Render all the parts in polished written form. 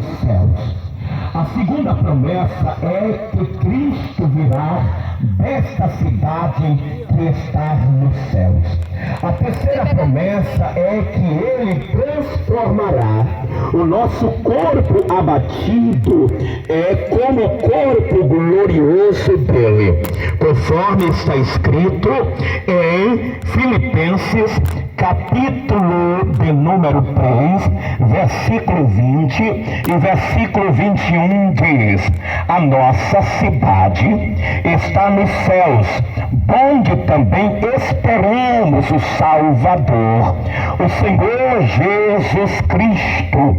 nos céus. A segunda promessa é que Cristo virá desta cidade que está nos céus. A terceira promessa é que Ele transformará o nosso corpo abatido como o corpo glorioso dele, conforme está escrito em Filipenses capítulo de número 3, versículo 20 e versículo 21 diz: a nossa cidade está nos céus, onde também esperamos o Salvador, o Senhor Jesus Cristo,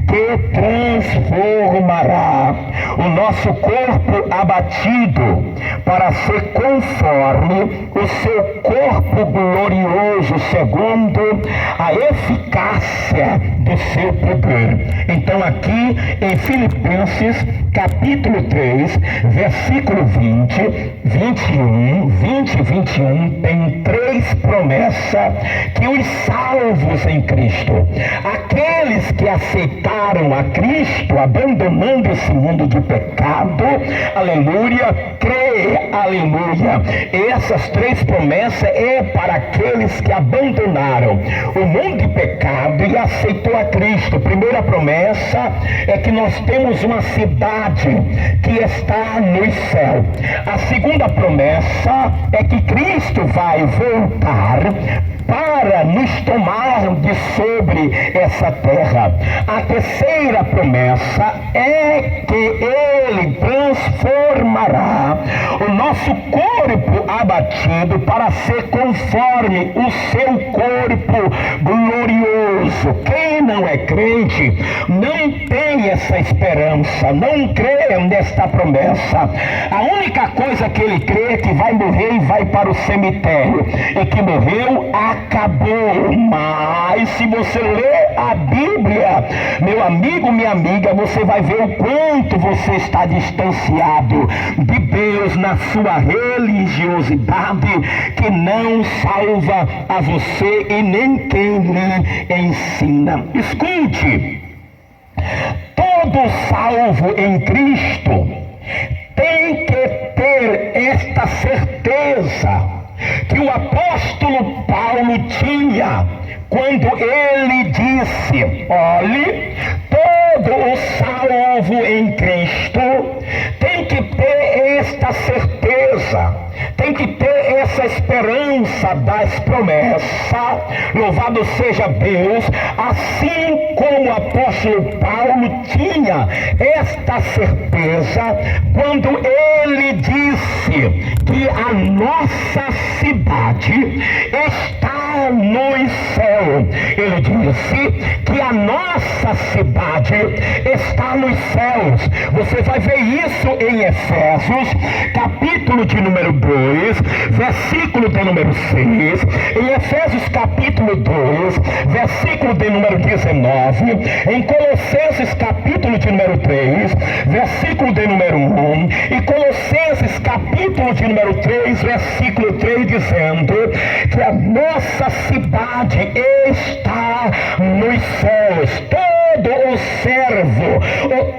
que transformará o nosso corpo abatido para ser conforme o seu corpo glorioso, segundo a eficácia do seu poder. Então aqui em Filipenses capítulo 3, versículo 20, 21, 20 e 21, tem três promessas que os salvos em Cristo, aqueles que aceitaram a Cristo, abandonando esse mundo de pecado, aleluia, crê, aleluia. Essas três promessas é para aqueles que abandonaram o mundo de pecado e aceitou a Cristo. A primeira promessa é que nós temos uma cidade que está no céu. A segunda promessa é que Cristo vai voltar para nos tomar de sobre essa terra. A terceira promessa é que Ele transformará o nosso corpo abatido para ser conforme o seu corpo glorioso. Quem não é crente não tem essa esperança, não crê nesta promessa. A única coisa que ele crê é que vai morrer e vai para o cemitério, e que morreu, acabou. Mas se você ler a Bíblia, meu amigo, minha amiga, você vai ver o quanto você está distanciado de Deus na sua religiosidade, que não salva a você e nem quem lhe ensina. Escute, todo salvo em Cristo tem que ter esta certeza que o apóstolo Paulo tinha quando ele disse: olhe, todo o salvo em Cristo tem que ter esta certeza, tem que ter essa esperança das promessas. Louvado seja Deus, assim como o apóstolo Paulo tinha esta certeza quando ele disse que a nossa cidade está no céu. Ele disse que a nossa cidade está nos céus. Você vai ver isso em Efésios, capítulo de número 2, versículo de número 6, em Efésios capítulo 2, versículo de número 19, em Colossenses capítulo de número 3, versículo de número 1, e Colossenses capítulo de número 3, versículo 3, dizendo que a nossa cidade está nos céus. Todo o servo,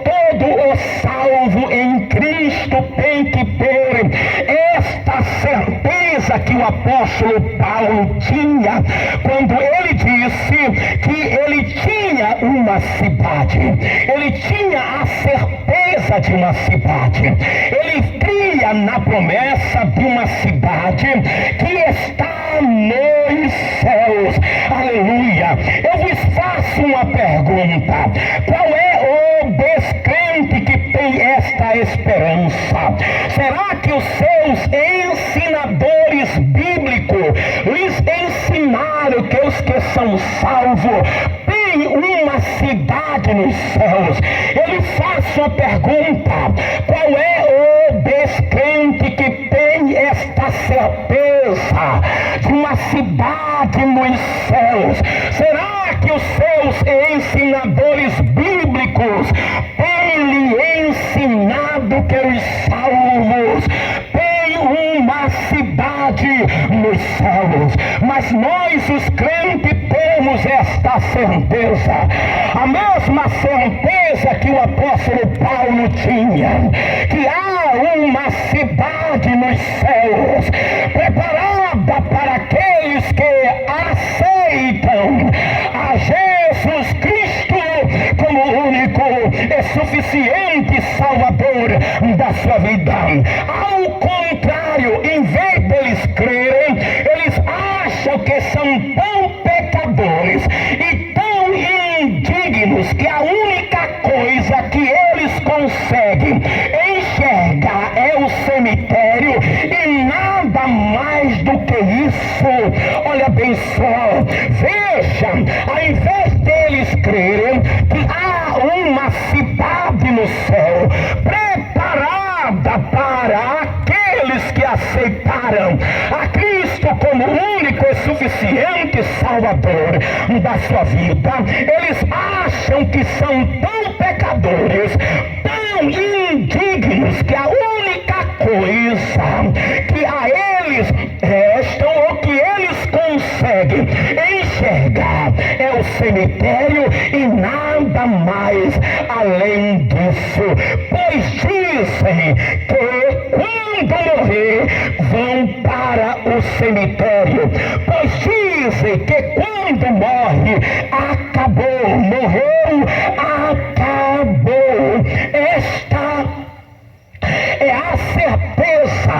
todo o salvo em Cristo tem que ter esta certeza que o apóstolo Paulo tinha quando ele disse que ele tinha uma cidade. Ele tinha a certeza de uma cidade. Ele cria na promessa de uma cidade que está nos céus. Aleluia. Eu vos faço uma pergunta: qual é o descrente que tem esta esperança? Será que os seus ensinadores bíblicos lhes ensinaram que os que são salvos têm uma cidade nos céus? Eu lhe faço a pergunta: qual é o descrente que tem esta certeza de uma cidade nos céus? Será que os seus ensinadores bíblicos têm lhe ensinado que os salvos têm uma cidade nos céus? Mas nós, os crentes, temos esta certeza, a mesma certeza que o apóstolo Paulo tinha, que há uma cidade nos céus, preparada para aqueles que aceitam a Jesus Cristo como o único e suficiente Salvador da sua vida. Ao contrário, em vez deles crerem, eles acham que são tão pecadores e tão indignos que a única coisa que eles conseguem enxergar é o cemitério e nada mais do que isso. Olha bem só, veja, ao invés deles crerem que há uma cidade no céu preparada para aqueles que aceitaram a Cristo como único e suficiente Salvador da sua vida, eles acham que são tão pecadores, tão indignos, que a única coisa que a eles restam ou que eles conseguem enxergar é o cemitério e nada mais além disso, pois dizem que quando morrer vão para o cemitério, pois dizem que quando morre acabou, morreu, acabou. Esta é a certeza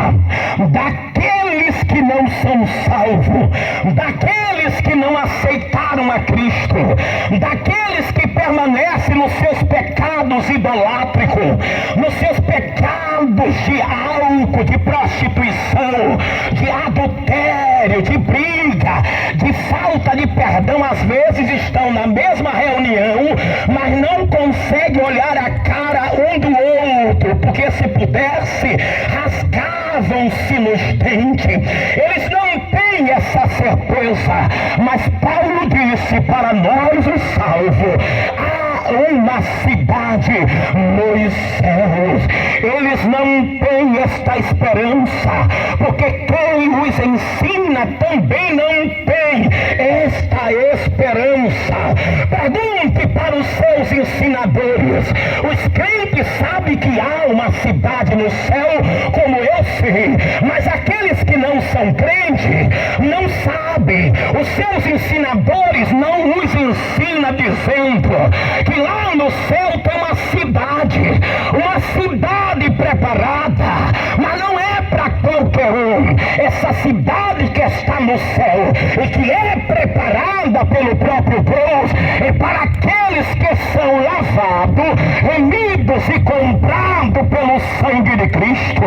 daqueles que não são salvos, daqueles que não aceitaram a Cristo, daqueles que permanecem nos seus pecados idolátricos, nos seus pecados de álcool, de prostituição, de adultério, de briga, de falta de perdão. Às vezes estão na mesma reunião, mas não conseguem olhar a cara um do outro, porque se pudesse, rasgavam-se nos dentes. Eles não têm essa certeza, mas Paulo disse para nós os salvos: há uma cidade nos céus. Eles não têm esta esperança, porque quem os ensina também não tem esta esperança. Pergunte para os seus ensinadores. Os crentes sabem que há uma cidade no céu, como eu sei, mas aqueles que não são crentes não sabem. Os seus ensinadores não os ensinam dizendo que lá no céu tem uma cidade preparada, mas não é para qualquer um. Essa cidade que está no céu e que é preparada pelo próprio Deus é para aqueles que são lavados, remidos e comprados pelo sangue de Cristo.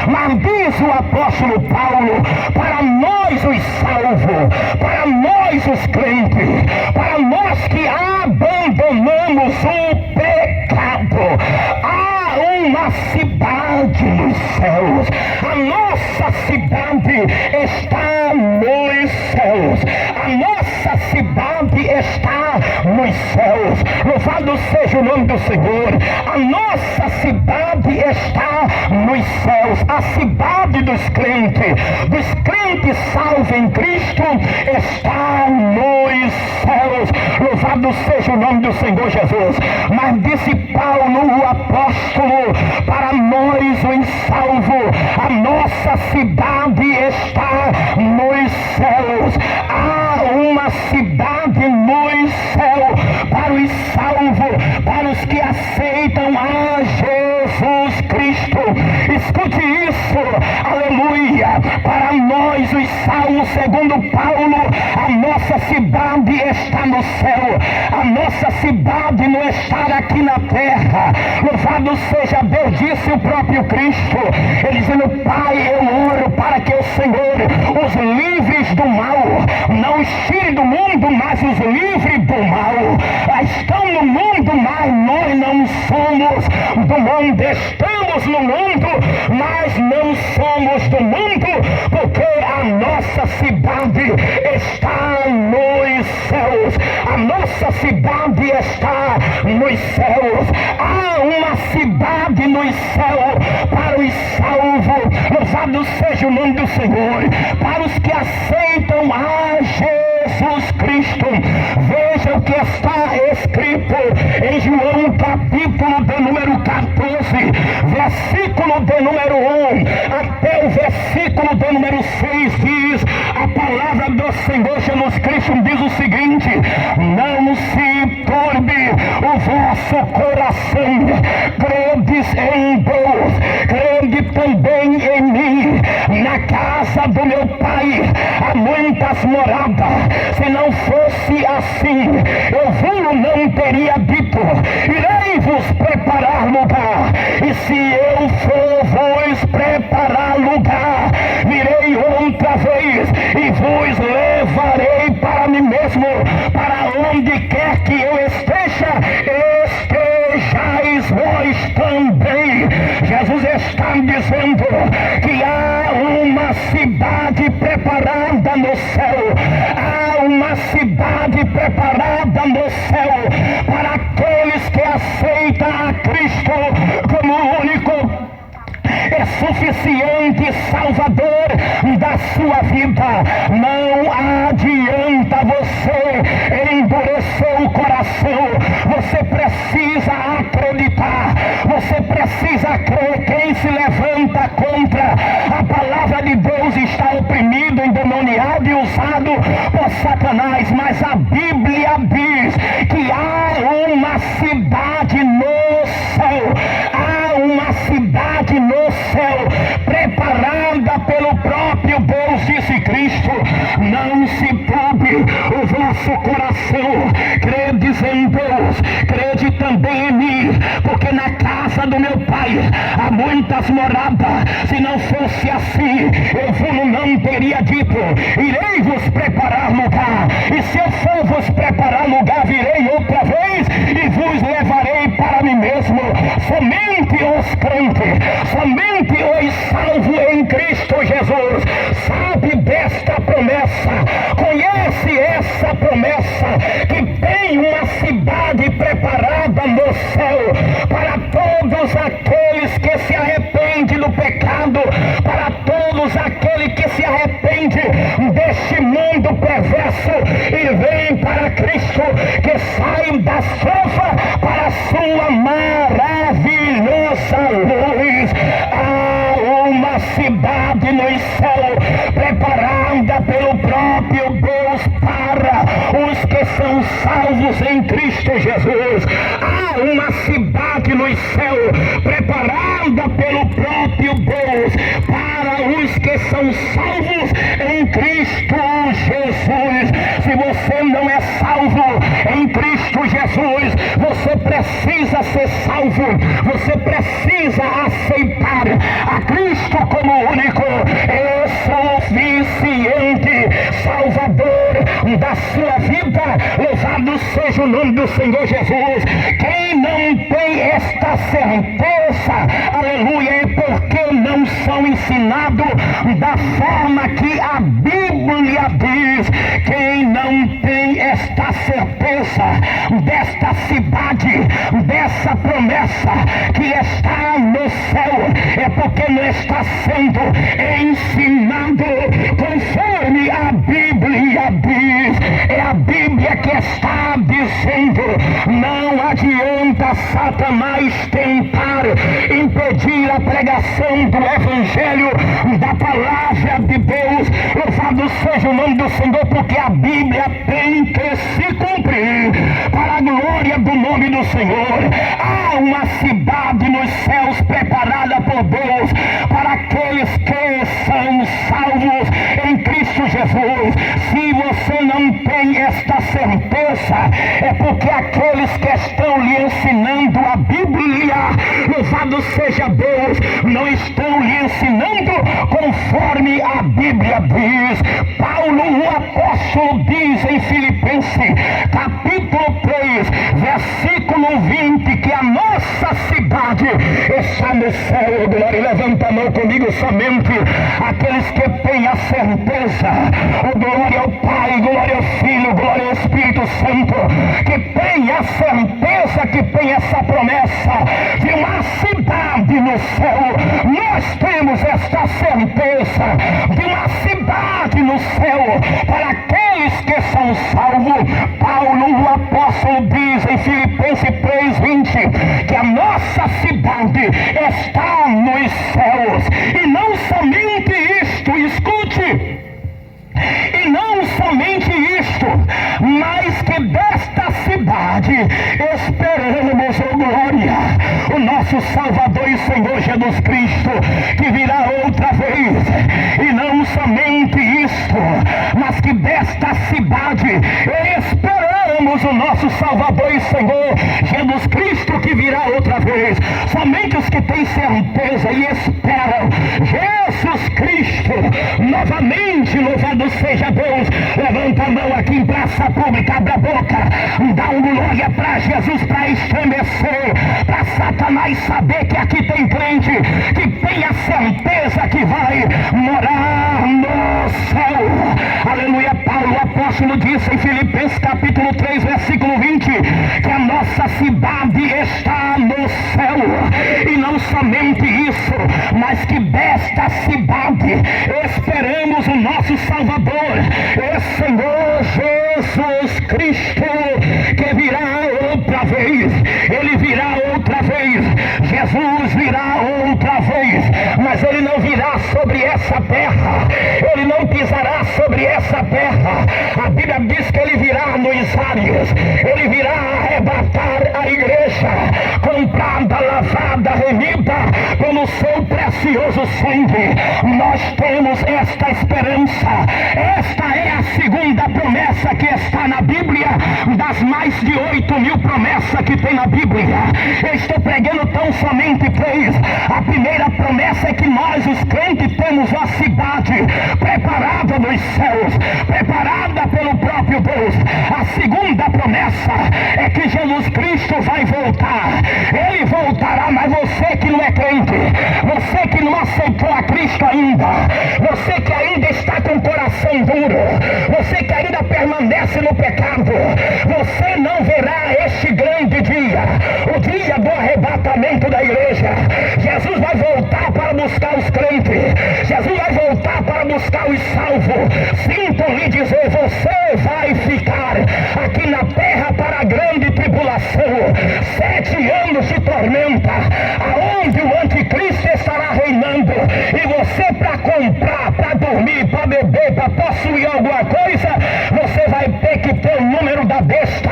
Mas diz o apóstolo Paulo, para nós os salvos, para nós os crentes, para nós que abandonamos o pecado, há uma cidade nos céus. A nossa cidade está nos céus. A nossa cidade está nos céus. Louvado seja o nome do Senhor. A nossa cidade está nos céus. A cidade dos crentes salvos em Cristo, está nos céus. Louvado seja o nome do Senhor Jesus. Mas disse Paulo, o apóstolo, para nós os salvos, a nossa cidade está nos céus. Há uma cidade nos céus para os salvos, para os que aceitam a Jesus Cristo. Escute isso, aleluia. Para nós os salvos, segundo Paulo, a nossa cidade está no céu. A nossa cidade não está aqui na terra. Louvado seja Deus, disse o próprio Cristo. Ele dizendo: Pai, eu oro para que o Senhor os livres do mal, não os tire do mundo, mas os livre do mal. Estão no mundo, mas nós não somos do mundo. Estamos no mundo, mas não somos do mundo, porque a nossa cidade está nos céus. A nossa cidade está nos céus. Há uma cidade nos céus para os salvos. Louvado seja o nome do Senhor. Para os que aceitam a Jesus Jesus Cristo. Veja o que está escrito em João capítulo de número 14, versículo de número 1 até o versículo de número 6, diz a palavra do Senhor Jesus Cristo, diz o seguinte: não se turbe o vosso coração, credes em Deus, crede também em mim. Na casa do meu Pai há muitas moradas, se não fosse assim, eu vos não teria dito, irei-vos preparar lugar, e se eu for vos preparar lugar, virei outra vez e vos levarei para mim mesmo, para onde quer que eu esteja, estejais vós também. Jesus está dizendo que há uma cidade preparada no céu, há uma cidade preparada no céu para aqueles que aceitam a Cristo como o único é suficiente Salvador da sua vida. Não adianta você endurecer o coração, você precisa acreditar, você precisa crer. Quem se levanta contra a palavra de Deus está oprimido, endemoniado e usado por Satanás. Mas a Bíblia diz que há uma cidade no céu, há uma cidade no céu preparada pelo próprio Deus, disse Cristo. Não se turbe o vosso coração, credes em Deus, crede também em mim, porque na casa do meu Pai há muitas moradas. Se não fosse assim, eu vos não teria dito, irei-vos preparar lugar, e se eu for vos preparar lugar, virei outra vez e vos levarei para mim mesmo. Somente os crentes, somente os salvos em Cristo Jesus sabe desta promessa, conhece essa promessa, que tem uma cidade preparada no céu para todos aqueles que se arrependem do pecado, para todos aqueles que se arrependem deste mundo perverso e vêm para Cristo, que saem das trevas para a sua maravilhosa luz. Há uma cidade no céu preparada pelo próprio Deus para os que são salvos em Cristo Jesus. Há uma cidade no céu preparada pelo próprio Deus para os que são salvos em Cristo Jesus. Se você não é salvo em Cristo Jesus, você precisa ser salvo, você precisa aceitar a Cristo como único e suficiente Salvador da sua vida. Louvado seja o nome do Senhor Jesus. Quem não tem esta certeza, aleluia, é porque não são ensinados da forma que a Bíblia diz. Quem não tem esta certeza desta cidade, dessa promessa que está no céu, é porque não está sendo ensinado conforme a Bíblia diz. É a Bíblia que está dizendo. Não adianta Satanás tentar impedir a pregação do Evangelho, da palavra de Deus. Louvado seja o nome do Senhor, porque a Bíblia tem que se cumprir para a glória do nome do Senhor. Há uma cidade nos céus preparada por Deus para aqueles que são salvos em Cristo Jesus. Se você não tem esta certeza, é porque aqueles que estão lhe ensinando a Bíblia, louvado seja Deus, não estão lhe ensinando conforme a Bíblia diz. Paulo, o apóstolo, diz em Filipenses, capítulo 3, versículo 20, que a nossa cidade está no céu. Glória, levanta a mão comigo somente aqueles que têm a certeza. Oh, glória ao Pai, glória ao Filho, glória ao Espírito Santo, que tem a certeza, que tem essa promessa de uma cidade no céu. Nós temos esta certeza de uma cidade no céu para aqueles aqueles que são salvos. Paulo, o apóstolo, diz em Filipenses 3:20 que a nossa cidade está nos céus. E não somente isto, escute, e não somente isto, mas que desta cidade esperamos, oh glória, o nosso Salvador e Senhor Jesus Cristo, que virá outra vez. E não somente isto, mas que desta cidade esperamos o nosso Salvador e Senhor Jesus Cristo, que virá outra vez. Somente os que têm certeza e esperam Jesus Cristo novamente, louvado seja Deus. Levanta a mão aqui em praça pública, abre a boca, dá uma glória para Jesus, para estremecer, para Satanás saber que aqui tem crente que tem a certeza que vai morar no céu. Aleluia. Paulo, o apóstolo, disse em Filipenses capítulo 3, versículo 20, que a nossa cidade está no céu. E não somente isso, mas que desta cidade esperamos o nosso Salvador, o Senhor Jesus Cristo, que virá outra vez. Ele virá outra vez. Jesus virá outra vez, mas ele não virá sobre essa terra, ele não pisará sobre essa terra. A Bíblia diz que ele virá nos ares, ele virá arrebatar a igreja, comprada, lavada, remida pelo seu precioso sangue. Nós temos esta esperança. Esta é a segunda promessa que está na Bíblia, das mais de 8.000 promessas que tem na Bíblia. Eu estou pregando tão somente 3. A primeira promessa é que nós, os crentes, temos uma cidade preparada nos céus, preparada pelo próprio Deus. A segunda promessa é que Jesus Cristo vai voltar. Ele voltará, mas você que não é crente, você que não aceitou a Cristo ainda, você que ainda está com o coração duro, você que ainda permanece no pecado, você não verá este grande dia, o dia do arrebatamento da igreja. Jesus vai voltar para buscar os crentes, Jesus vai voltar para buscar os salvos. Sinto lhe dizer, você vai ficar aqui na terra para a grande tribulação, 7 anos de tormenta, aonde o anticristo estará reinando, e você, para comprar, para dormir, para beber, para possuir alguma coisa, você vai ter que ter o número da besta,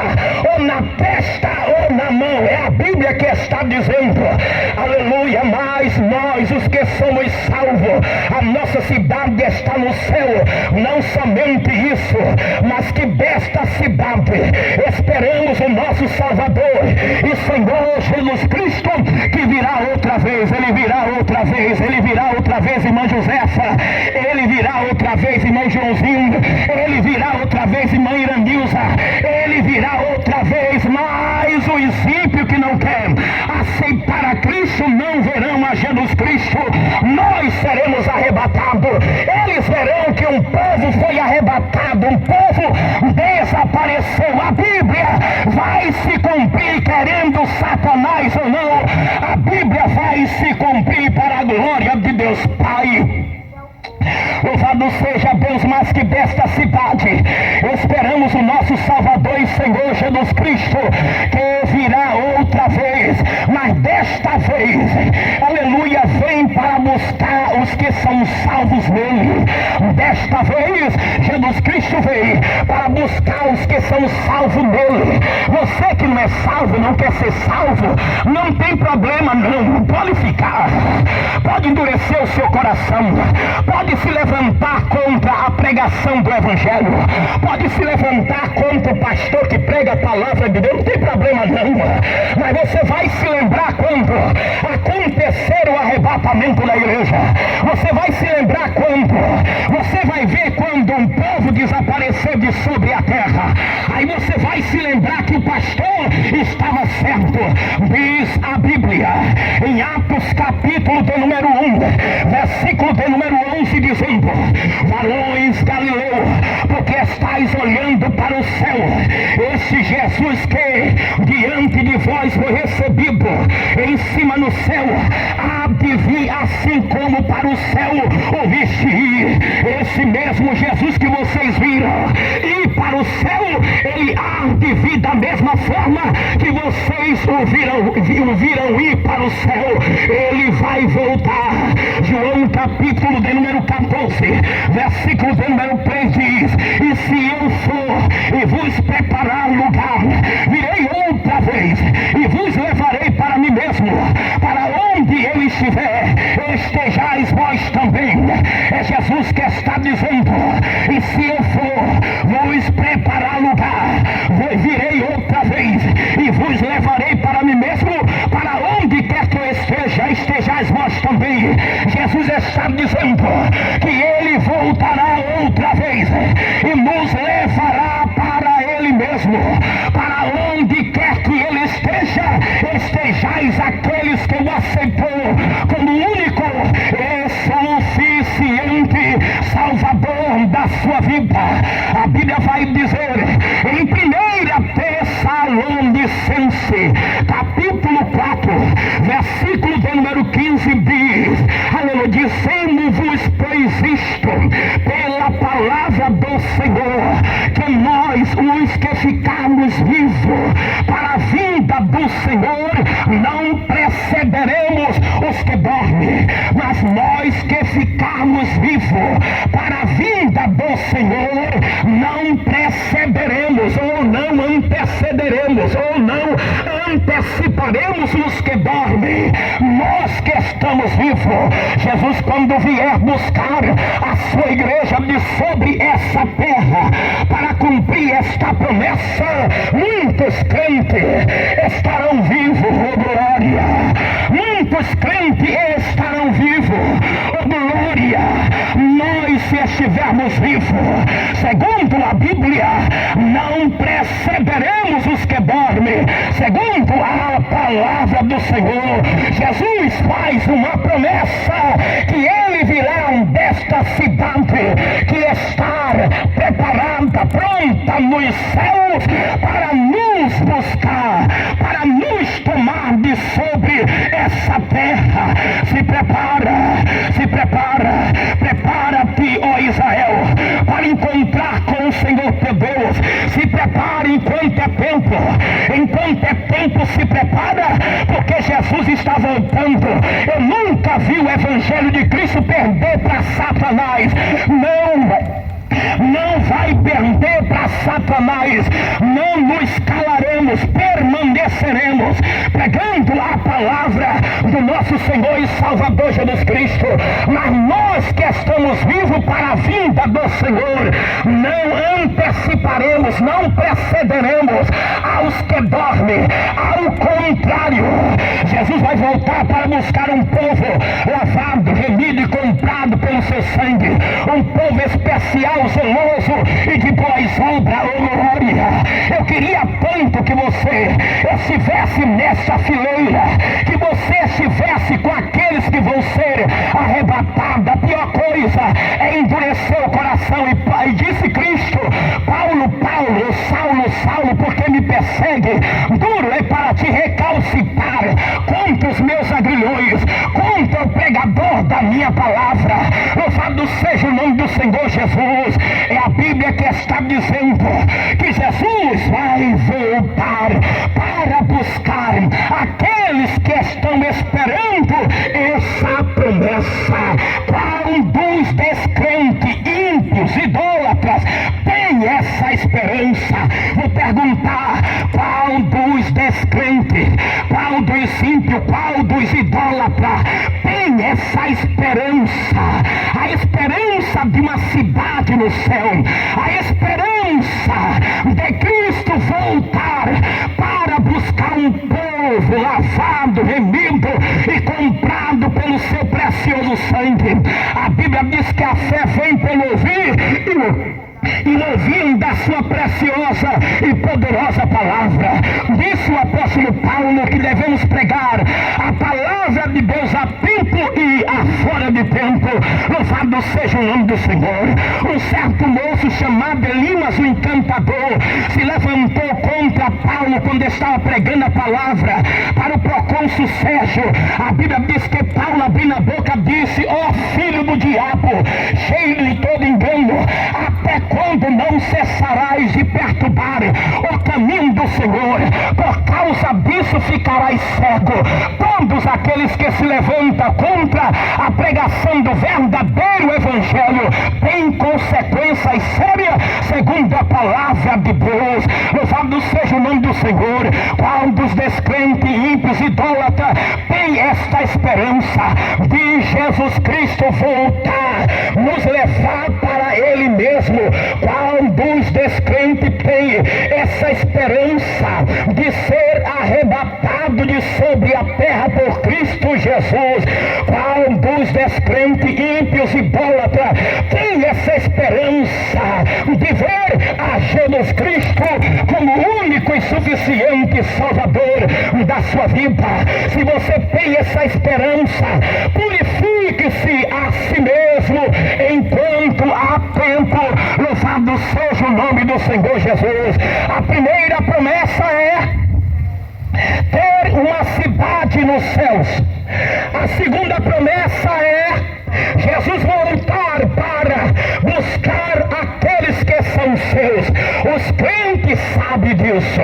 ou na testa ou na mão. É a Bíblia que está dizendo. Aleluia. Mas nós, os que somos salvos, a nossa cidade está no céu. Não somente isso, mas que desta cidade esperamos o nosso Salvador e Senhor Jesus Cristo, que virá outra vez. Ele virá outra vez. Ele virá outra vez, irmã Josefa. Ele virá outra vez, irmão Joãozinho. Ele virá outra vez, irmã Iranilza. Ele virá outra vez. Mas os ímpios que não querem aceitar a Cristo não verão a Jesus Cristo. Nós seremos arrebatados. Eles verão que um povo foi arrebatado, um povo desapareceu. A Bíblia vai se cumprir, querendo Satanás ou não. A Bíblia vai se cumprir para a glória de Deus Pai. Louvado seja Deus. Mas que desta cidade esperamos o nosso Salvador e Senhor Jesus Cristo, que virá outra vez. Mas desta vez, aleluia, vem para buscar os que são salvos nele. Desta vez, Jesus Cristo vem para buscar os que são salvos nele. Você que não é salvo, não quer ser salvo, não tem problema não, pode ficar, pode endurecer o seu coração, pode se levantar contra a pregação do Evangelho, pode se levantar contra o pastor que prega a palavra de Deus, não tem problema não. Mas você vai se lembrar quando acontecer o arrebatamento da igreja. Você vai se lembrar quando você vai ver quando um povo desaparecer de sobre a terra. Aí você vai se lembrar que o pastor estava certo. Diz a Bíblia em Atos capítulo de número 1, versículo de número 11, dizendo: varões Galileu, porque estáis olhando para o céu, esse Jesus que diante de vós nós foi recebido em cima no céu, há de vir assim como para o céu o viste ir. Esse mesmo Jesus que vocês viram ir para o céu, ele há de vir da mesma forma que vocês o viram ir para o céu. Ele vai voltar. João capítulo de número 14, versículo de número 3 diz: e se eu for e vos preparar lugar, virei outra vez e vos levarei para mim mesmo, para onde eu estiver, estejais vós também. É Jesus que está dizendo: e se eu for, vos preparar lugar, virei outra vez e vos levarei para mim mesmo, para onde quer que eu esteja, estejais vós também. Jesus está dizendo que ele voltará outra vez e nos levará para ele mesmo, para onde quer que ele esteja, estejais aqueles que o aceitou como único e suficiente Salvador da sua vida. A Bíblia vai dizer em 1 Tessalonicenses capítulo 4, versículo de número 15 diz: aleluia, dizendo-vos pois isto pela palavra do Senhor, que nós os que ficarmos vivos para a vinda do Senhor não precederemos os que dormem, mas nós que ficarmos vivos para a vinda do Senhor não precederemos, ou não antecederemos, ou não anteciparemos os que dormem. Nós que estamos vivos, Jesus, quando vier buscar a sua igreja de sobre essa terra para cumprir esta promessa, muitos crentes estarão vivos, oh glória. Muitos crentes estarão vivos, oh glória. Nós, se estivermos vivos, segundo a Bíblia, não precederemos os que dormem, segundo a palavra do Senhor. Jesus faz uma promessa que ele virá desta cidade que está preparada, pronta nos céus para nos buscar, para nos tomar de sobre essa terra. Se prepara, prepara-te, ó Israel, para encontrar com o Senhor teu Deus. Se prepara enquanto é tempo, se prepara, porque Jesus está voltando. Eu nunca vi o Evangelho de Cristo perder para Satanás. Não vai perder para Satanás. Não nos calaremos, permaneceremos pregando a palavra do nosso Senhor e Salvador Jesus Cristo. Mas nós que estamos vivos para a vinda do Senhor, não anteciparemos, não precederemos aos que dormem. Ao contrário, Jesus vai voltar para buscar um povo lavado, remido e comprado pelo seu sangue, um povo especial, zeloso e de boas obras, oh glória. Eu queria tanto que você estivesse nessa fileira, que você estivesse com aqueles que vão ser arrebatados. A pior coisa é endurecer o coração, e disse Cristo: Paulo, Saulo, porque me persegue? Duro é para te recalcitrar contra os meus agrilhões, contra o pregador da minha palavra. Louvado seja o nome do Senhor Jesus. É a Bíblia que está dizendo que Jesus vai voltar para buscar aqueles que estão esperando essa promessa. Qual dos descrentes, ímpios, idólatras tem essa esperança? Vou perguntar: qual dos descrentes, qual dos ímpios, qual dos idólatras tem essa esperança? A esperança de uma cidade no céu, a esperança de Cristo voltar para buscar um povo lavado, remido e comprado pelo seu precioso sangue. A Bíblia diz que a fé vem pelo ouvir e ouvindo da sua preciosa e poderosa palavra. Disse o apóstolo Paulo que devemos pregar a palavra de Deus a tempo e a fora de tempo. Louvado seja o nome do do Senhor. Um certo moço chamado Elimas, o encantador, se levantou contra Paulo quando estava pregando a palavra para o procônsul Sérgio. A Bíblia diz que Paulo, abrindo a boca, disse: ó filho do diabo, cheio de todo engano, até quando não cessarás de perturbar o caminho do Senhor? Por causa disso ficarás cego. Todos aqueles que se levantam contra a pregação do verdadeiro evangelho têm consequências sérias, segundo a palavra de Deus. Louvado seja o nome do Senhor. Qual dos descrentes, ímpios, idólatras tem esta esperança de Jesus Cristo voltar, nos levar para Ele mesmo? Qual dos descrentes tem essa esperança de ser arrebatado de sobre a terra por Cristo Jesus? Qual dos descrentes, ímpios, idólatras tem essa esperança de ver a Jesus Cristo como único e suficiente Salvador da sua vida? Se você tem essa esperança, purifique-se a si mesmo enquanto há tempo. Louvado seja o nome do Senhor Jesus. A primeira promessa é ter uma cidade nos céus. A segunda promessa é Jesus voltar para buscar aqueles que são seus. Os crentes sabem disso,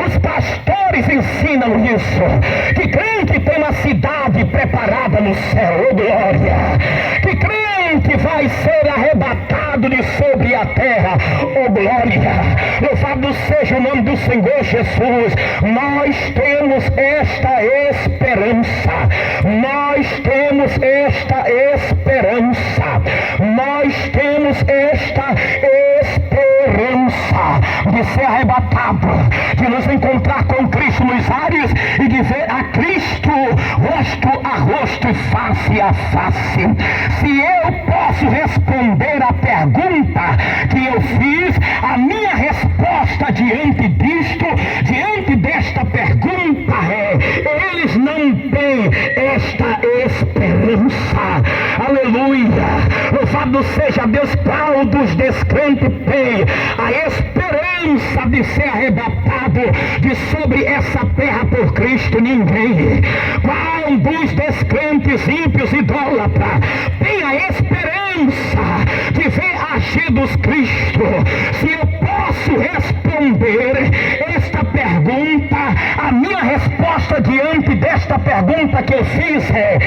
os pastores ensinam isso, que crente tem uma cidade preparada no céu, oh glória, que crente vai ser arrebatado de sobre a terra, oh glória. Louvado seja o nome do Senhor Jesus. Nós temos esta esperança, nós temos esta esperança, nós temos esta esperança de ser arrebatado, de nos encontrar com Cristo nos ares e de ver a Cristo rosto a rosto e face a face. Se eu posso responder a pergunta que eu fiz, a minha resposta diante disto, diante desta pergunta é: eles não têm esta esperança. Aleluia! Louvado seja Deus. Qual dos descrentes tem a esperança de ser arrebatado de sobre essa terra por Cristo? Ninguém. Qual dos descrentes, ímpios, idólatras tem a esperança de ver a Jesus Cristo? Se eu posso responder esta pergunta, a minha resposta diante desta pergunta que eu fiz é: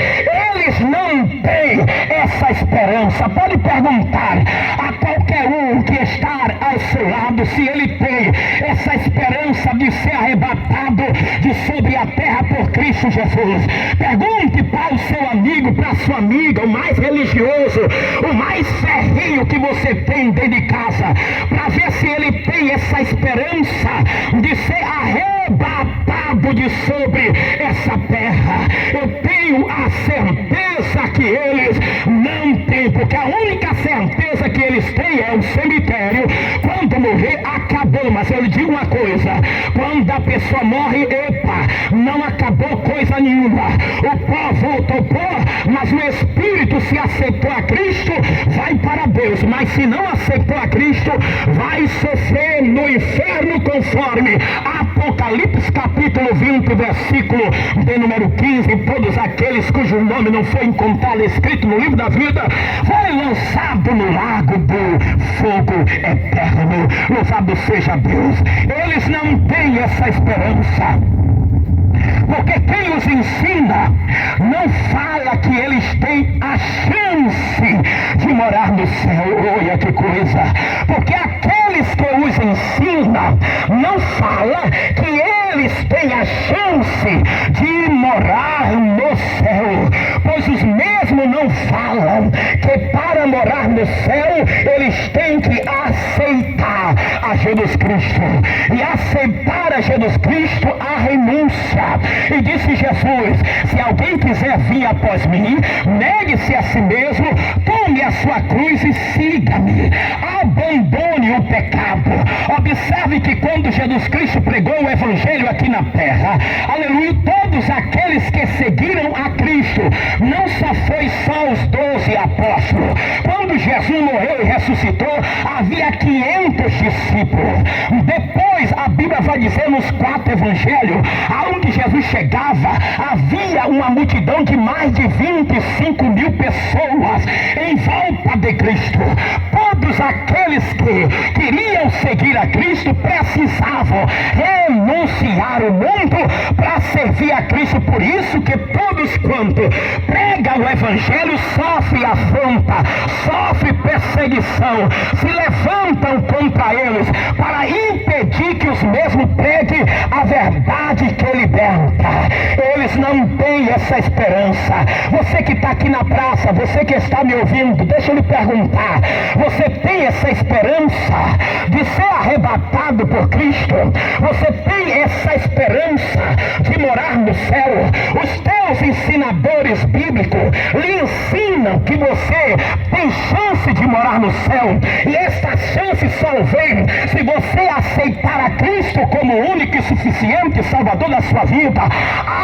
eles não têm essa esperança. Pode perguntar a qualquer um que está ao seu lado se ele tem essa esperança de ser arrebatado de sobre a terra por Cristo Jesus. Pergunte para o seu amigo, para a sua amiga, o mais religioso, o mais ferrinho que você tem dentro de casa, para ver se ele tem essa esperança de ser arrebatado de sobre essa terra. Eu tenho a certeza que eles não têm, porque a única certeza que eles têm é o cemitério. Quando morrer, acabou. Mas eu lhe digo uma coisa: quando a pessoa morre, epa, não acabou coisa nenhuma. O pó volta ao pó, mas o espírito, se aceitou a Cristo, vai para Deus. Mas se não aceitou a Cristo, vai sofrer no inferno, conforme Apocalipse capítulo 20, versículo de número 15. Todos aqueles cujo nome não foi encontrado escrito no livro da vida, foi lançado no lago do fogo eterno. Louvado seja Deus. Eles não têm essa esperança, porque quem os ensina não fala que eles têm a chance de morar no céu. Olha que coisa! Porque aqueles que os ensinam não falam que eles têm a chance de morar no céu, pois os mesmos não falam que para morar no céu eles têm que aceitar a Jesus Cristo, e aceitar a Jesus Cristo a renúncia. E disse Jesus: se alguém quiser vir após mim, negue-se a si mesmo, tome a sua cruz e siga-me. Abandone o pecado. Observe que quando Jesus Cristo pregou o evangelho aqui na terra, aleluia, todos aqueles que seguiram a Cristo, não só foi só os 12 apóstolos. Quando Jesus Evangelho, aonde Jesus chegava, havia uma multidão de mais de 25 mil pessoas em volta de Cristo. Todos aqueles que queriam seguir a Cristo precisavam renunciar o mundo para servir a Cristo. Por isso que todos quanto pregam o Evangelho sofrem afronta, sofrem perseguição, se levantam contra eles para impedir que os mesmos preguem a verdade que liberta. Eles não têm essa esperança. Você que está aqui na praça, você que está me ouvindo, deixa eu lhe perguntar, você tem essa esperança de ser arrebatado por Cristo? Você tem essa esperança de morar no céu? Os teus ensinadores bíblicos lhe ensinam que você tem chance de morar no céu, e essa chance só vem se você aceitar a Cristo como o único e suficiente Salvador da sua vida,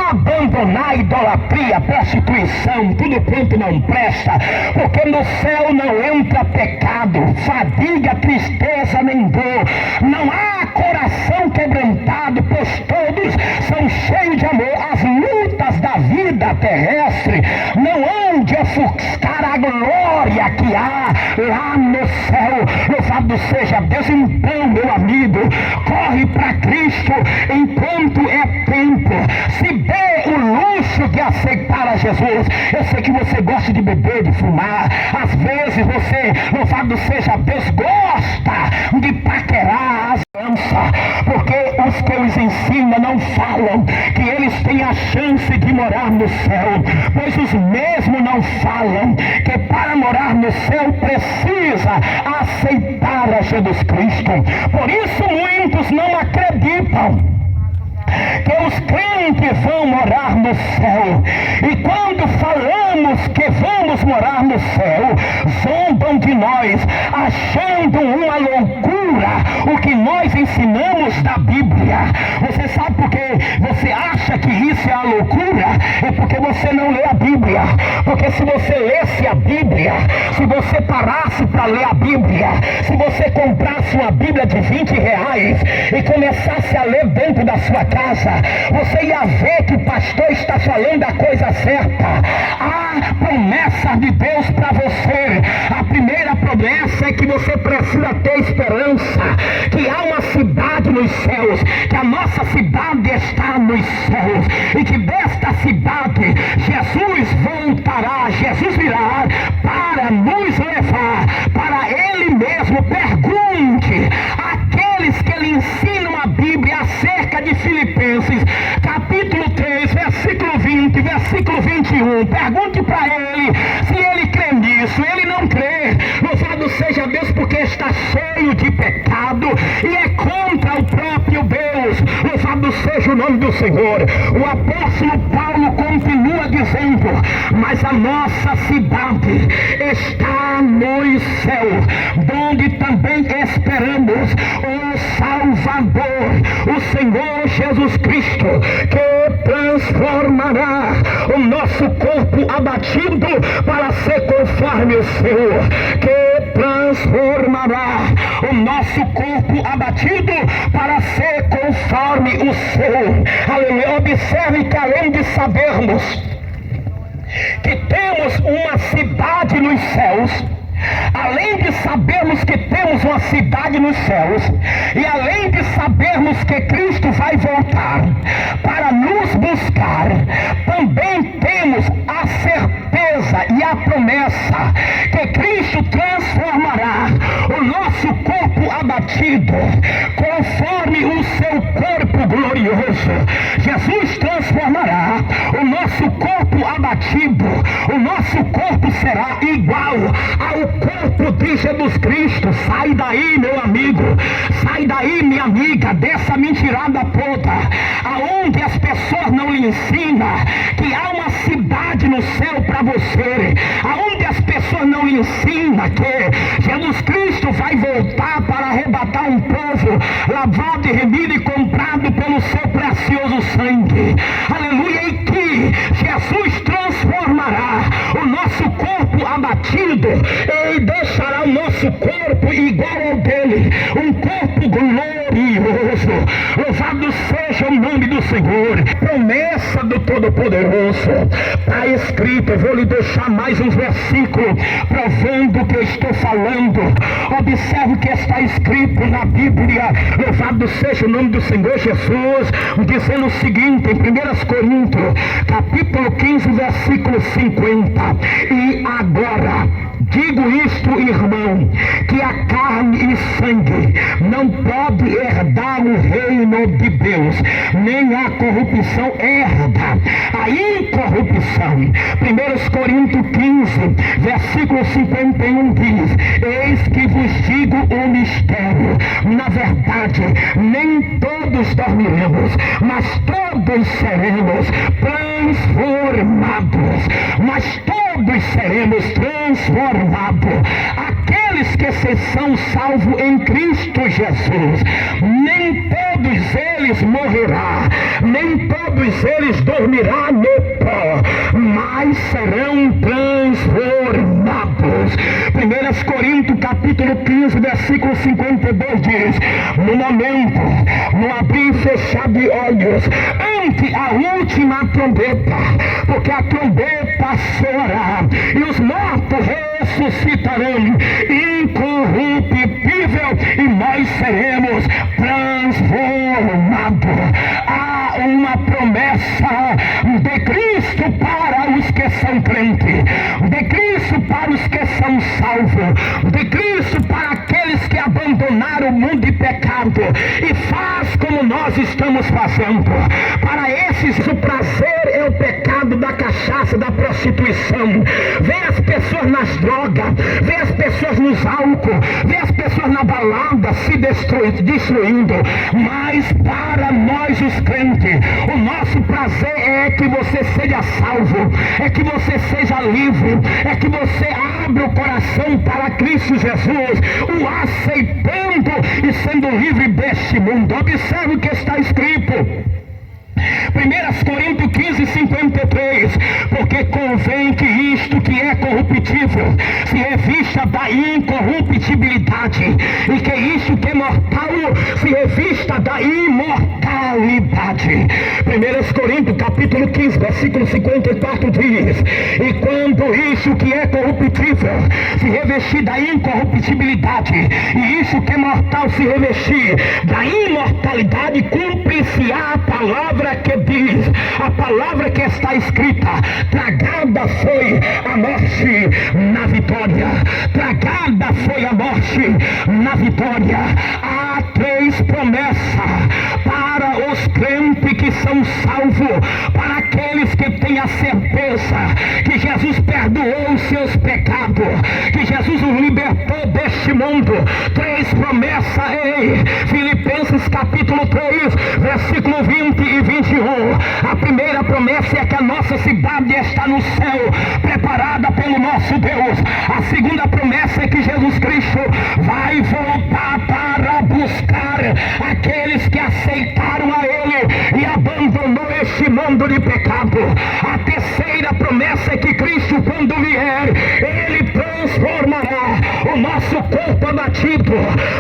abandonar a idolatria, prostituição, tudo quanto não presta, porque no céu não entra pecado, fadiga, tristeza nem dor, não há coração quebrantado, pois todos são cheios de amor. As lutas da vida terrestre não hão de ofuscar a glória que há lá no céu. Louvado seja Deus. Então, meu amigo, corre para Cristo enquanto é tempo. Se dê o luxo de aceitar a Jesus. Eu sei que você gosta de beber, de fumar. Às vezes você, louvado seja Deus, gosta de paquerar as crianças, porque os que os ensinam não falam que eles têm a chance de morar no céu, pois os mesmos não falam que para morar no céu precisa aceitar a Jesus Cristo. Por isso muitos não acreditam que os crentes vão morar no céu, e quando falamos que vamos morar no céu, zombam de nós, achando uma loucura o que nós ensinamos da Bíblia. Você sabe por que você acha que isso é a loucura? É porque você não lê a Bíblia. Porque se você lesse a Bíblia, se você parasse para ler a Bíblia, se você comprasse uma Bíblia de R$20 e começasse a ler dentro da sua casa, você ia ver que o pastor está falando a coisa certa. A promessa de Deus para você, a primeira promessa é que você precisa ter esperança, que há uma cidade nos céus, que a nossa cidade está nos céus, e que desta cidade Jesus voltará, Jesus virá para nos levar para Ele mesmo. Pergunte àqueles que lhe ensinam a Bíblia acerca de Filipenses, capítulo 3, versículo 20, versículo 21. Pergunte para ele se ele crê nisso. Ele não crê. Louvado seja Deus, porque está cheio de pecado e é contra o próprio Deus. Louvado seja o nome do Senhor. O apóstolo Paulo continua dizendo: mas a nossa cidade está no céu, onde também esperamos o Salvador, o Senhor Jesus Cristo, que transformará o nosso corpo abatido para ser conforme o seu, que transformará o nosso corpo abatido para ser conforme o seu. Aleluia. Observe que além de sabermos que temos uma cidade nos céus, além de sabermos que temos uma cidade nos céus, e além de sabermos que Cristo vai voltar para nos buscar, também temos a certeza e a promessa que Cristo transformará o nosso corpo abatido conforme o seu corpo glorioso. Jesus transformará o nosso corpo abatido, o nosso corpo será igual ao corpo de Jesus Cristo. Sai daí, meu amigo, sai daí, minha amiga, dessa mentirada toda, aonde as pessoas não lhe ensinam que há uma cidade no céu para você, aonde as pessoas não lhe ensinam que Jesus Cristo vai voltar para arrebatar um povo lavado e remido e comprado pelo seu precioso sangue. Aleluia. E que Jesus transformará o nosso corpo abatido e deixará o nosso corpo igual ao dele, um corpo glorioso. Louvado seja o nome Todo-Poderoso. Está escrito, eu vou lhe deixar mais um versículo provando o que eu estou falando. Observe o que está escrito na Bíblia. Louvado seja o nome do Senhor Jesus, dizendo o seguinte, em 1 Coríntios, capítulo 15, versículo 50. E agora digo isto, irmão, que a carne e sangue não pode herdar o reino de Deus, nem a corrupção herda a incorrupção. 1 Coríntios 15, versículo 51 diz: eis que vos digo um mistério, na verdade, nem todos dormiremos, mas todos seremos transformados, aqueles que se são salvos em Cristo Jesus. Nem todos eles morrerão, nem todos eles dormirão no pó, mas serão transformados. 1 Coríntios capítulo 15, versículo 52 diz: no momento, no abrir e fechar de olhos, ante a última trombeta, porque a trombeta soará e os mortos ressuscitarão incorruptível e nós seremos transformados. Há uma promessa de Cristo para os que são crentes, de Cristo para os que são salvos, de Cristo para aqueles que abandonaram o mundo de pecado e faz como nós estamos fazendo. Para esses o prazer é o pecado da cachaça, da prostituição. Vê as pessoas nas drogas, vê as pessoas nos álcool, vê as pessoas na balada se destruindo. Mas para nós os crentes, o nosso prazer é que você seja salvo, é que você seja livre, é que você abra o coração para Cristo Jesus, o aceitando e sendo livre deste mundo. Observe o que está escrito. 1 Coríntios 15, 53. Porque convém que isto que é corruptível se revista da incorruptibilidade, e que isto que é mortal se revista da imortalidade. 1 Coríntios capítulo 15, versículo 54 diz: e quando isso que é corruptível se revestir da incorruptibilidade, e isso que é mortal se revestir da imortalidade, cumpre-se-á a palavra que diz, a palavra que está escrita: tragada foi a morte na vitória. Tragada foi a morte na vitória. Há três promessas para os crentes que são salvos, para aqueles que têm a certeza que Jesus perdoou os seus pecados, que Jesus os libertou deste mundo. Três promessas em Filipenses capítulo 3, versículo 20 e 21. A primeira promessa é que a nossa cidade está no céu, preparada pelo nosso Deus. A segunda promessa é que Jesus Cristo vai voltar para buscar aqueles que aceitaram a Ele e abandonou este mundo de pecado. A terceira promessa é que Cristo, quando vier, Ele transformará o nosso corpo abatido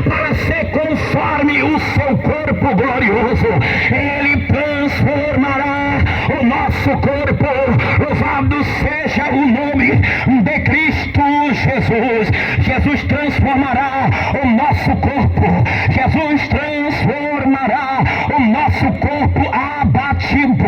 para ser conforme o seu corpo glorioso. Ele transformará o nosso corpo. Louvado seja o nome de Cristo Jesus. Jesus transformará o nosso corpo. Jesus transformará o nosso corpo abatido.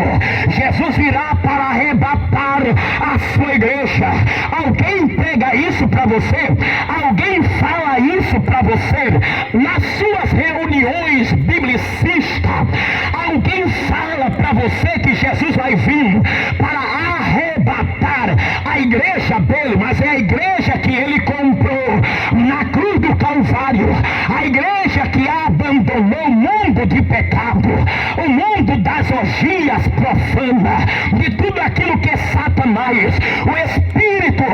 Jesus virá para arrebatar a sua igreja. Alguém prega isso para você? Alguém fala isso para você nas suas reuniões biblicistas? Alguém fala para você que Jesus vai vir para arrebatar a igreja dele, mas é a igreja que ele comprou na cruz do Calvário, a igreja que abandonou o mundo de pecado, o mundo das orgias profanas, de tudo aquilo que é Satanás, o espírito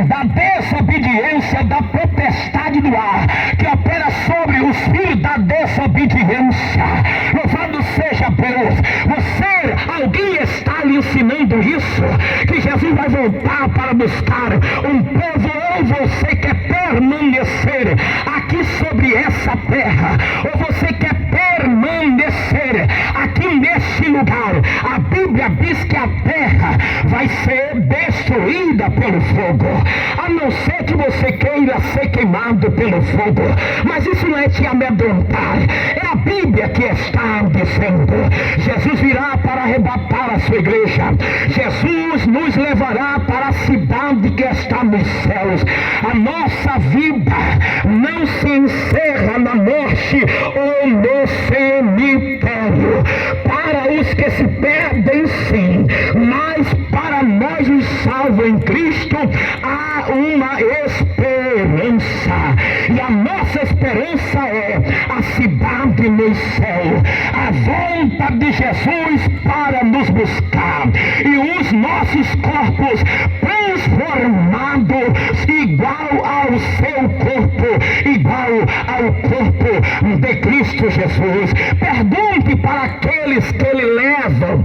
da desobediência, da potestade do ar, que opera sobre os filhos da desobediência. Louvado seja Deus. Alguém está lhe ensinando isso, que Jesus vai voltar para buscar um povo, ou você quer permanecer aqui sobre essa terra, ou você quer permanecer aqui neste lugar. A Bíblia Bíblia diz que a terra vai ser destruída pelo fogo, a não ser que você queira ser queimado pelo fogo. Mas isso não é te amedrontar, é a Bíblia que está dizendo. Jesus virá para arrebatar a sua igreja. Jesus nos levará para a cidade que está nos céus. A nossa vida não se encerra na morte ou no cemitério. Para os que se perdem, sim, mas para nós os salvos em Cristo há uma esperança, e a nossa esperança é a cidade no céu, a volta de Jesus para nos buscar, e os nossos corpos transformados igual ao seu corpo, igual ao corpo de Cristo Jesus. Pergunte para aqueles que ele levam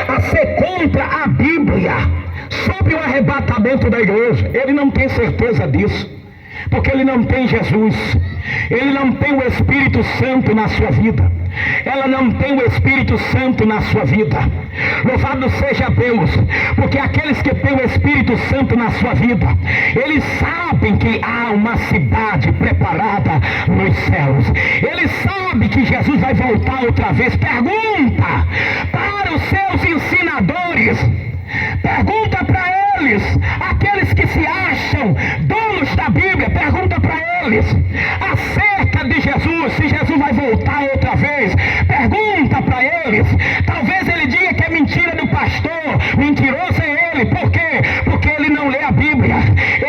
a ser contra a Bíblia sobre o arrebatamento da igreja. Ele não tem certeza disso, porque ele não tem Jesus, ele não tem o Espírito Santo na sua vida, ela não tem o Espírito Santo na sua vida. Louvado seja Deus, porque aqueles que têm o Espírito Santo na sua vida, eles sabem que há uma cidade preparada nos céus, eles sabem que Jesus vai voltar outra vez. Pergunta para os seus ensinadores, pergunta para eles, aqueles que se acham donos da Bíblia, pergunta para eles acerca de Jesus, se Jesus vai voltar outra vez. Pergunta para eles. Talvez ele diga que é mentira do pastor, mentiroso é ele. Por quê? Porque ele não lê a Bíblia,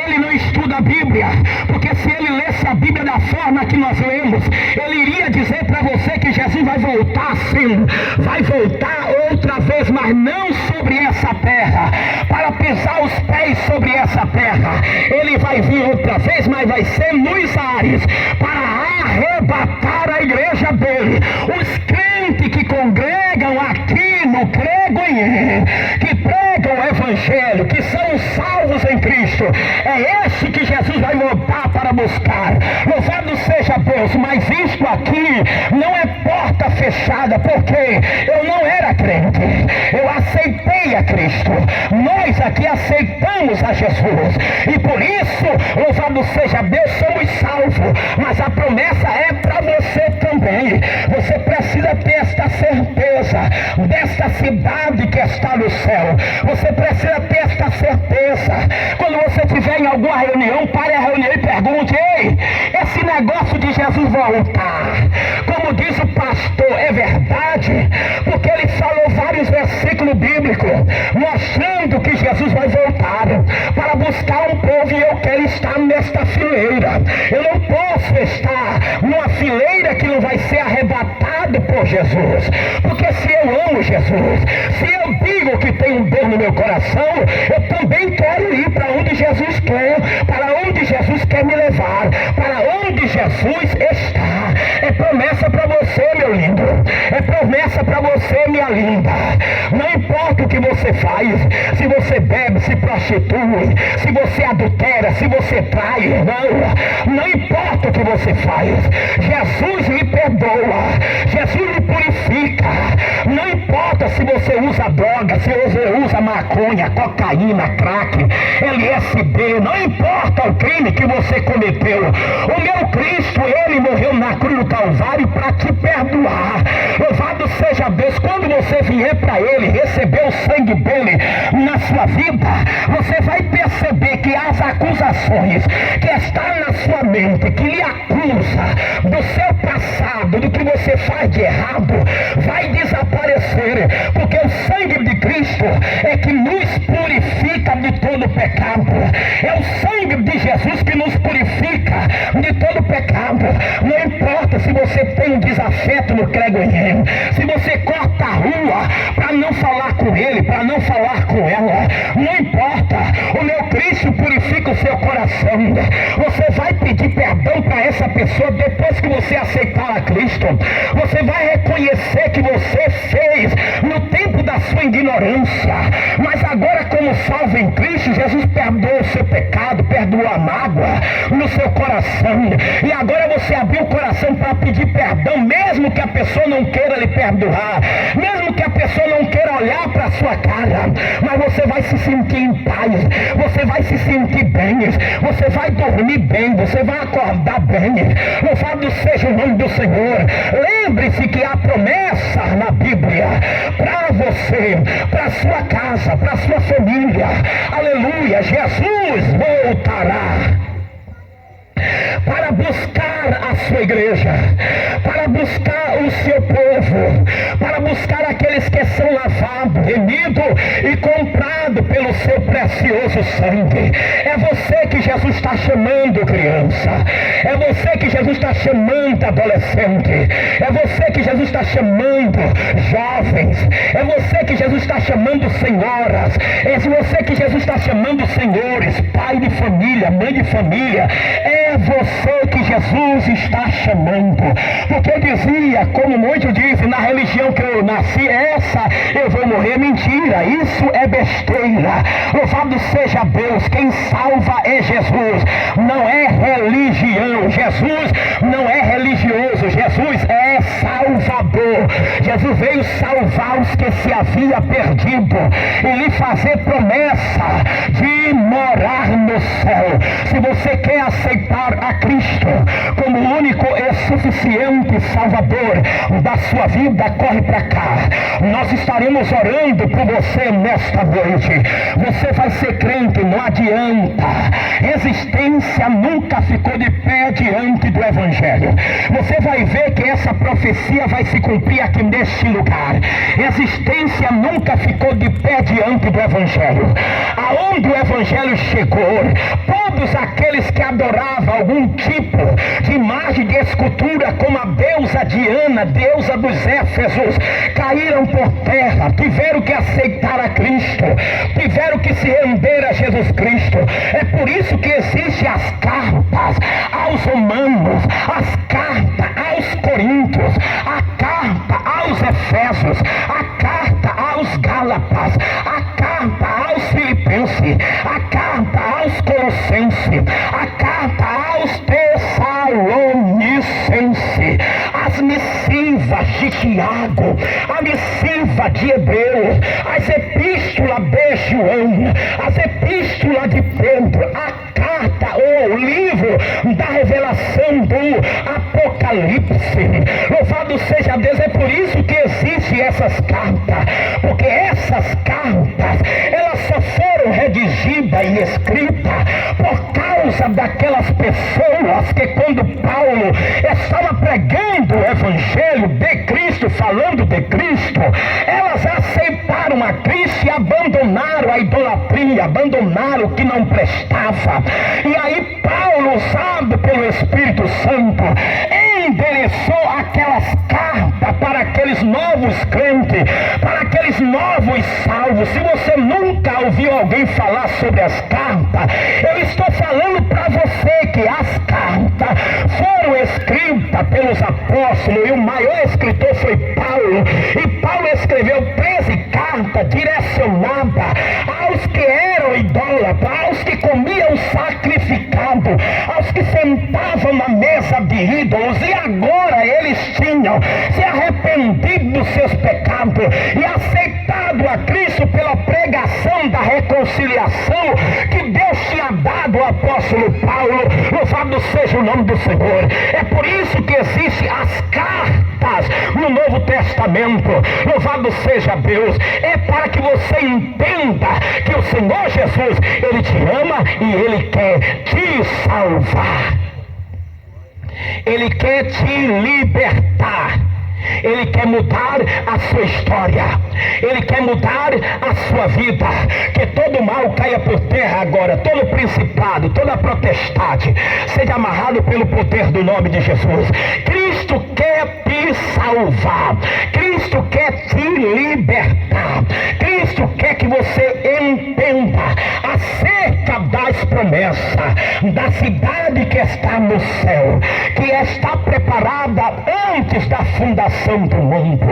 ele não estuda a Bíblia, porque se ele lesse a Bíblia da forma que nós lemos, ele iria dizer para você que Jesus vai voltar sim, vai voltar outra vez, mas não sobre essa terra, para pisar os pés sobre essa terra. Ele vai vir outra vez, mas vai ser nos ares, para arrebatar a igreja dele. Os crentes que congregam aqui no Cregoinhê, que pregam o Evangelho, que são salvos em Cristo, é esse que Jesus vai voltar para buscar. Louvado seja Deus. Mas isto aqui não é porta fechada, porque eu não era crente, eu aceitei a Cristo. Nós aqui aceitamos a Jesus, e por isso, louvado seja Deus, somos salvos. Mas a promessa é para você também. Você precisa ter esta certeza desta cidade que está no céu. Você precisa ter esta certeza. Quando você estiver em alguma reunião, pare a reunião e pergunte: ei, esse negócio de Jesus voltar, como diz o pastor, é verdade? Porque ele falou vários versículos bíblicos mostrando que Jesus vai voltar para buscar um povo, e eu quero estar nesta fileira. Eu não posso estar numa fileira que não vai ser arrebatado por Jesus, porque se eu amo Jesus, se eu digo que tenho Deus no meu coração, eu também quero ir para onde Jesus quer, para onde Jesus quer me levar, para onde Jesus está. É promessa para você, meu lindo, é promessa para você, minha linda. Não importa o que você faz, se você bebe, se prostitui, se você adultera, se você trai, não importa o que você faz, Jesus lhe perdoa, Jesus lhe purifica. Não importa se você usa droga, se você usa maconha, cocaína, crack, LSD, não importa o crime que você cometeu, o meu Cristo, ele morreu na cruz do Calvário para te perdoar. Louvado seja Deus. Quando você vier para ele, receber o sangue dele na sua vida, você vai perceber que as acusações que estão na sua mente, que lhe acusa do seu passado, do que você faz de errado, vai desaparecer, porque o sangue de Cristo é que nos purifica de todo pecado. É o sangue de Jesus que nos purifica de todo pecado. Não importa se você tem um desafeto no Cregoinhê, se você corta a rua para não falar com ele, para não falar com ela, não importa. O meu Cristo purifica o seu coração. Você vai pedir perdão para essa pessoa depois que você aceitar a Cristo. Você vai reconhecer que você fez no tempo da sua ignorância, mas agora como salvo em Cristo, Jesus perdoou o seu pecado, perdoou a mágoa no seu coração, e agora você abriu o coração para pedir perdão, mesmo que a pessoa não queira lhe perdoar, mesmo que a pessoa não queira olhar para a sua cara, mas você vai se sentir em paz, você vai se sentir bem, você vai dormir bem, você vai acordar bem. Louvado seja o nome do Senhor. Lembre-se que há promessa na Bíblia para você, para sua casa, para sua família. Aleluia, Jesus voltará para buscar a sua igreja, para buscar o seu povo, para buscar aqueles que são lavados, remidos e comprados pelo seu precioso sangue. É você que Jesus está chamando, criança. É você que Jesus está chamando, adolescente. É você que Jesus está chamando, jovens. É você que Jesus está chamando, senhoras. É você que Jesus está chamando, senhores, pai de família, mãe de família. É você que Jesus está chamando. Porque eu dizia, como muitos dizem, na religião que eu nasci, essa eu vou morrer. Mentira, isso é besteira. Louvado seja Deus, quem salva é Jesus, não é religião. Jesus não é religioso, Jesus é Salvador. Jesus veio salvar os que se havia perdido e lhe fazer promessa de morar no céu. Se você quer aceitar a Cristo como o único e suficiente Salvador da sua vida, corre para cá. Nós estaremos orando por você nesta noite. Você vai ser crente, não adianta. Resistência nunca ficou de pé diante do Evangelho. Você vai ver que essa profecia vai se cumprir aqui neste lugar. Resistência nunca ficou de pé diante do Evangelho. Aonde o Evangelho chegou, todos aqueles que adoravam algum tipo de imagem de escultura, como a deusa Diana, deusa dos Éfesos, caíram por terra, tiveram que aceitar a Cristo, tiveram que se render a Jesus Cristo. É por isso que existem as cartas aos Romanos, as cartas aos Coríntios, a carta aos Efésios, a carta aos Gálatas, a carta aos Filipenses, a carta aos Colossenses, a carta aos Tessalonicenses, as missivas de Tiago, a missiva de Hebreus, as epístolas de João, as epístolas de Pedro, a carta ou livro da revelação do Apocalipse. Louvado seja Deus. É por isso que existem essas cartas, porque essas cartas elas só foram redigidas e escritas por causa daquelas pessoas que, quando Paulo estava pregando o Evangelho de Cristo, falando de Cristo, elas aceitaram a Cristo e abandonaram a idolatria, abandonaram o que não prestava. E aí Paulo, usado pelo Espírito Santo, endereçou aquelas cartas para aqueles novos crentes, para aqueles novos salvos. Se você nunca ouviu alguém falar sobre as cartas, eu estou falando para você que as cartas foram escritas pelos apóstolos, e o maior escritor foi Paulo, e Paulo escreveu 13 cartas direcionadas aos que eram idólatras, aos que comiam sacrificado, aos que sentavam na mesa de ídolos, e agora eles tinham se arrependido dos seus pecados e aceitado a Cristo pela pregação da reconciliação que Deus tinha dado ao apóstolo Paulo. Louvado seja o nome do Senhor. É por isso que existem as cartas no Novo Testamento. Louvado seja Deus. É para que você entenda que o Senhor Jesus, Ele te ama e Ele quer te salvar. Ele quer te libertar. Ele quer mudar a sua história. Ele quer mudar a sua vida. Que todo mal caia por terra agora. Todo principado, toda potestade seja amarrado pelo poder do nome de Jesus. Cristo quer te salvar. Cristo quer te libertar. Cristo quer que você entenda acerca das promessas da cidade que está no céu, que está preparada antes da fundação do mundo.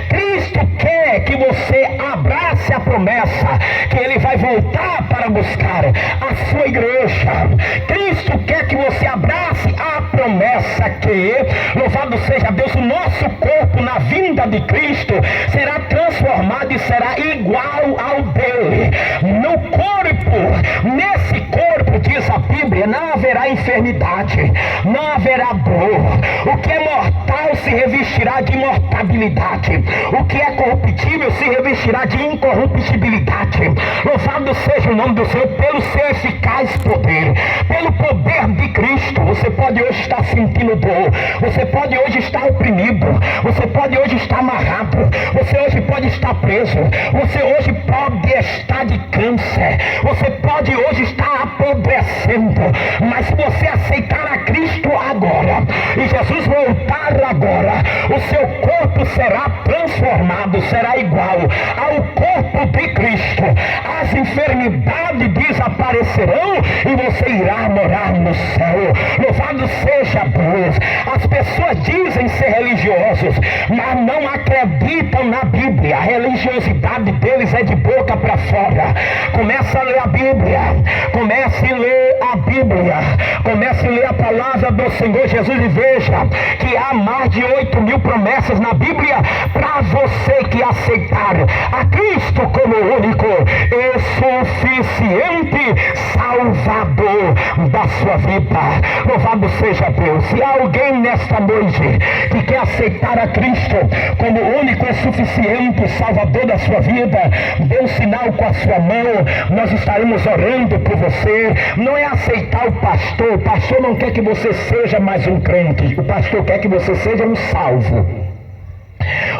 Cristo quer quer que você abrace a promessa que Ele vai voltar para buscar a sua igreja. Cristo quer que você abrace a promessa que, louvado seja Deus, o nosso corpo na vinda de Cristo será transformado e será igual ao dele. No corpo, nesse corpo, diz a Bíblia, não haverá enfermidade, não haverá dor. O que é mortal se revestirá de imortabilidade. O que é corruptível se revestirá de incorruptibilidade. Louvado seja o nome do Senhor pelo seu eficaz poder, pelo poder de Cristo. Você pode hoje estar sentindo dor, você pode hoje estar oprimido, você pode hoje estar amarrado, você hoje pode estar preso, você hoje pode estar de câncer, você pode hoje estar apodrecendo, mas se você aceitar a Cristo agora e Jesus voltar agora, o seu corpo será transformado, será igual ao corpo de Cristo. As enfermidades desaparecerão e você irá morar no céu. Louvado seja Deus. As pessoas dizem ser religiosos, mas não acreditam na Bíblia. A religiosidade deles é de boca para fora. Comece a ler a Bíblia, comece a ler a Bíblia, comece a ler a palavra do Senhor Jesus e veja que há mais de 8.000 promessas na Bíblia para você que aceitar a Cristo como único e suficiente Salvador da sua vida. Louvado seja Deus. Se há alguém nesta noite que quer aceitar a Cristo como único e suficiente Salvador da sua vida, dê um sinal com a sua mão, nós estaremos orando por você. Não é aceitar o pastor não quer que você seja mais um crente, o pastor quer que você seja um salvo.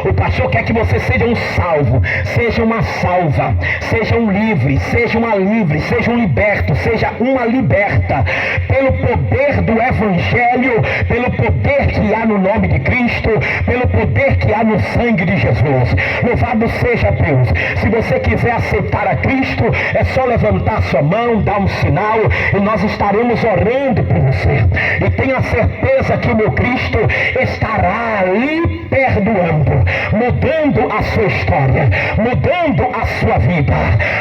O pastor quer que você seja um salvo, seja uma salva, seja um livre, seja uma livre, seja um liberto, seja uma liberta, pelo poder do Evangelho, pelo poder que há no nome de Cristo, pelo poder que há no sangue de Jesus. Louvado seja Deus. Se você quiser aceitar a Cristo, é só levantar sua mão, dar um sinal e nós estaremos orando por você. E tenha certeza que o meu Cristo estará lhe perdoando, mudando a sua história, mudando a sua vida.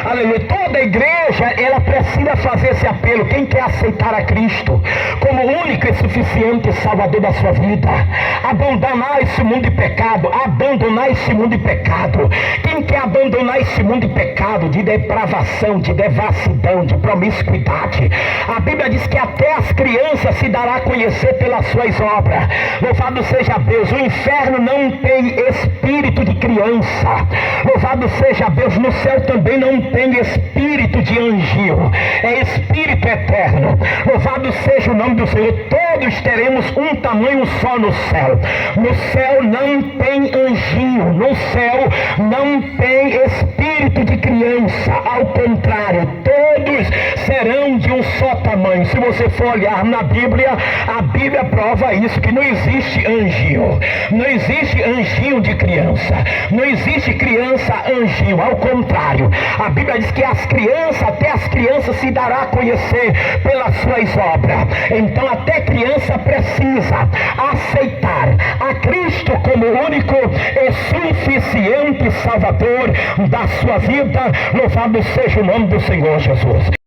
Aleluia. Toda a igreja, ela precisa fazer esse apelo. Quem quer aceitar a Cristo como único e suficiente Salvador da sua vida, abandonar esse mundo de pecado, abandonar esse mundo de pecado. Quem quer abandonar esse mundo de pecado, de depravação, de devassidão, de promiscuidade? A Bíblia diz que até as crianças se dará a conhecer pelas suas obras. Louvado seja Deus. O inferno não tem espírito de criança. Louvado seja Deus. No céu também não tem espírito de anjinho, é espírito eterno. Louvado seja o nome do Senhor. Todos teremos um tamanho só no céu. No céu não tem anjinho, no céu não tem espírito de criança. Ao contrário, todos serão de um só tamanho. Se você for olhar na Bíblia, a Bíblia prova isso, que não existe anjinho, não existe anjinho de criança, não existe criança anjinho. Ao contrário, a Bíblia diz que até as crianças se dará a conhecer pelas suas obras. Então até criança precisa aceitar a Cristo como único e suficiente Salvador da sua vida. Louvado seja o nome do Senhor Jesus.